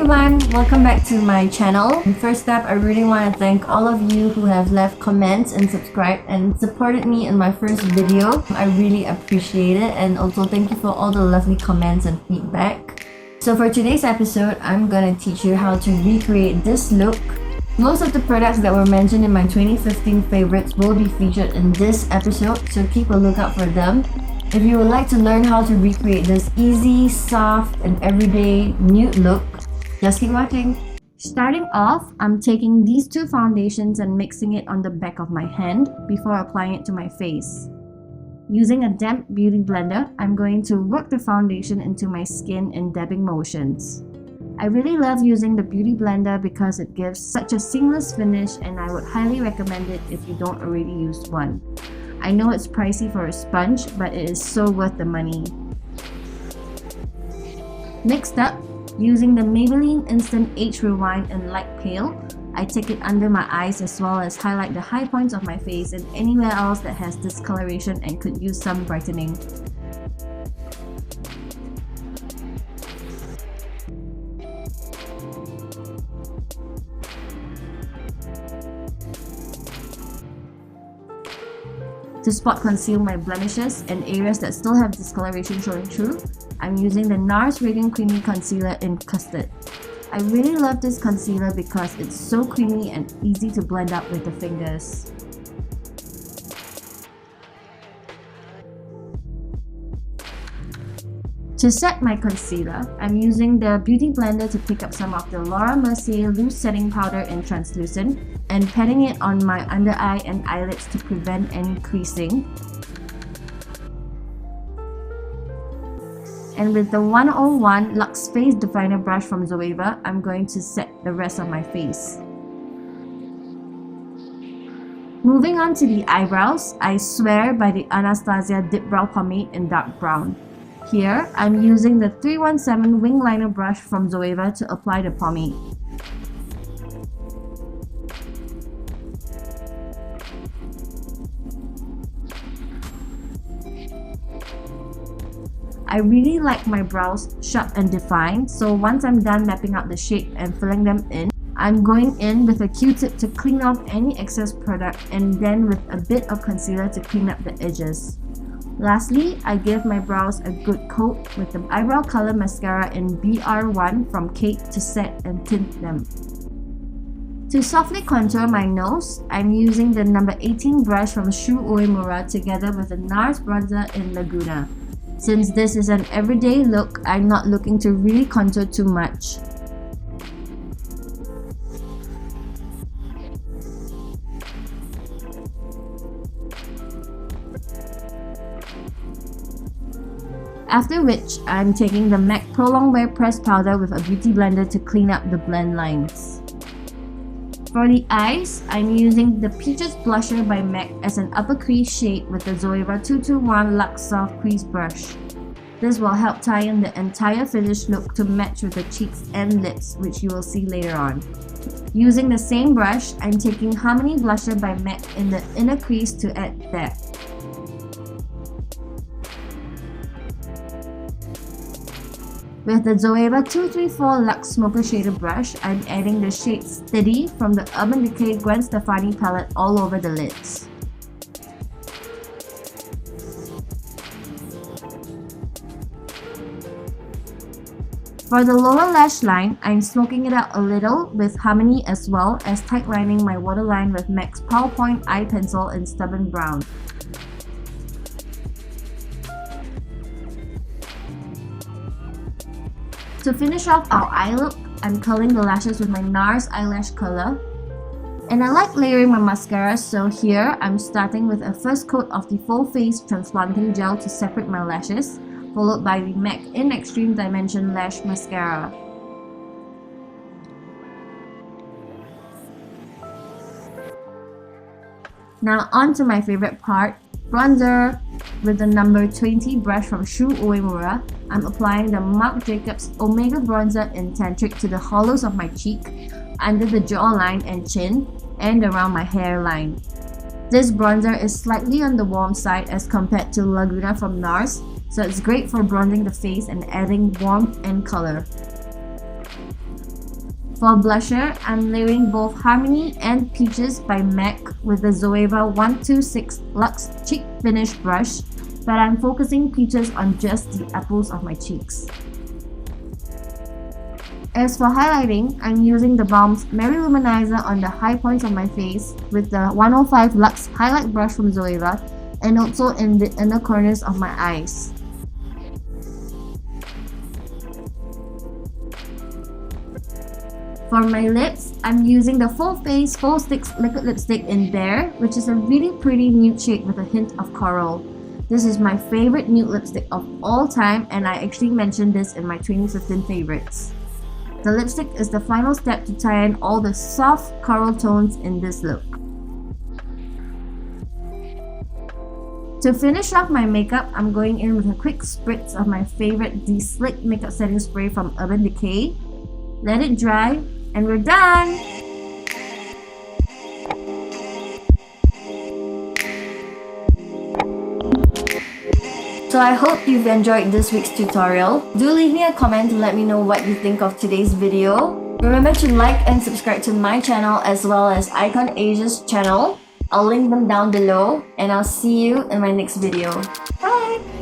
everyone, welcome back to my channel. First up, I really want to thank all of you who have left comments and subscribed and supported me in my first video. I really appreciate it, and also thank you for all the lovely comments and feedback. So for today's episode, I'm gonna teach you how to recreate this look. Most of the products that were mentioned in my 2015 favorites will be featured in this episode, so keep a lookout for them. If you would like to learn how to recreate this easy, soft, and everyday nude look, just keep watching. Starting off, I'm taking these two foundations and mixing it on the back of my hand before applying it to my face. Using a damp beauty blender, I'm going to work the foundation into my skin in dabbing motions. I really love using the beauty blender because it gives such a seamless finish, and I would highly recommend it if you don't already use one. I know it's pricey for a sponge, but it is so worth the money. Next up, using the Maybelline Instant Age Rewind in Light Pale, I take it under my eyes as well as highlight the high points of my face and anywhere else that has discoloration and could use some brightening. To spot conceal my blemishes and areas that still have discoloration showing through, I'm using the NARS Radiant Creamy Concealer in Custard. I really love this concealer because it's so creamy and easy to blend out with the fingers. To set my concealer, I'm using the beauty blender to pick up some of the Mercier loose setting powder in translucent and patting it on my under eye and eyelids to prevent any creasing. And with the 101 Luxe Face Definer brush from Zoeva, I'm going to set the rest of my face. Moving on to the eyebrows, I swear by the Anastasia Dipbrow Pomade in dark brown. Here, I'm using the 317 Wing Liner brush from Zoeva to apply the pomade. I really like my brows sharp and defined, so once I'm done mapping out the shape and filling them in, I'm going in with a Q-tip to clean off any excess product and then with a bit of concealer to clean up the edges. Lastly, I give my brows a good coat with the Eyebrow Color Mascara in BR1 from Kate to set and tint them. To softly contour my nose, I'm using the number 18 brush from Shu Uemura together with the NARS bronzer in Laguna. Since this is an everyday look, I'm not looking to really contour too much. After which, I'm taking the MAC Prolongwear pressed powder with a beauty blender to clean up the blend lines. For the eyes, I'm using the Peaches Blusher by MAC as an upper crease shade with the Zoeva 221 Luxe Soft Crease Brush. This will help tie in the entire finished look to match with the cheeks and lips, which you will see later on. Using the same brush, I'm taking Harmony Blusher by MAC in the inner crease to add depth. With the Zoeva 234 Luxe Smoker Shader brush, I'm adding the shade Steady from the Urban Decay Gwen Stefani palette all over the lids. For the lower lash line, I'm smoking it out a little with Harmony as well as tightlining my waterline with MAC's PowerPoint Eye Pencil in Stubborn Brown. To finish off our eye look, I'm curling the lashes with my NARS eyelash curler. And I like layering my mascara, so here I'm starting with a first coat of the Full Face Transplanting Gel to separate my lashes, followed by the MAC in Extreme Dimension Lash Mascara. Now on to my favorite part, bronzer. With the number 20 brush from Shu Uemura, I'm applying the Marc Jacobs Omega Bronzer in Tantric to the hollows of my cheek, under the jawline and chin, and around my hairline. This bronzer is slightly on the warm side as compared to Laguna from NARS, so it's great for bronzing the face and adding warmth and color. For blusher, I'm layering both Harmony and Peaches by MAC with the Zoeva 126 Luxe Cheek Finish brush, but I'm focusing Peaches on just the apples of my cheeks. As for highlighting, I'm using the Balm's Merry Luminizer on the high points of my face with the 105 Luxe Highlight Brush from Zoeva and also in the inner corners of my eyes. For my lips, I'm using the Full Face Full Sticks Liquid Lipstick in Bare, which is a really pretty nude shade with a hint of coral. This is my favorite nude lipstick of all time, and I actually mentioned this in my 2015 favorites. The lipstick is the final step to tie in all the soft coral tones in this look. To finish off my makeup, I'm going in with a quick spritz of my favorite De-Slick Makeup Setting Spray from Urban Decay. Let it dry, and we're done! So I hope you've enjoyed this week's tutorial. Do leave me a comment to let me know what you think of today's video. Remember to like and subscribe to my channel as well as Icon Asia's channel. I'll link them down below and I'll see you in my next video. Bye!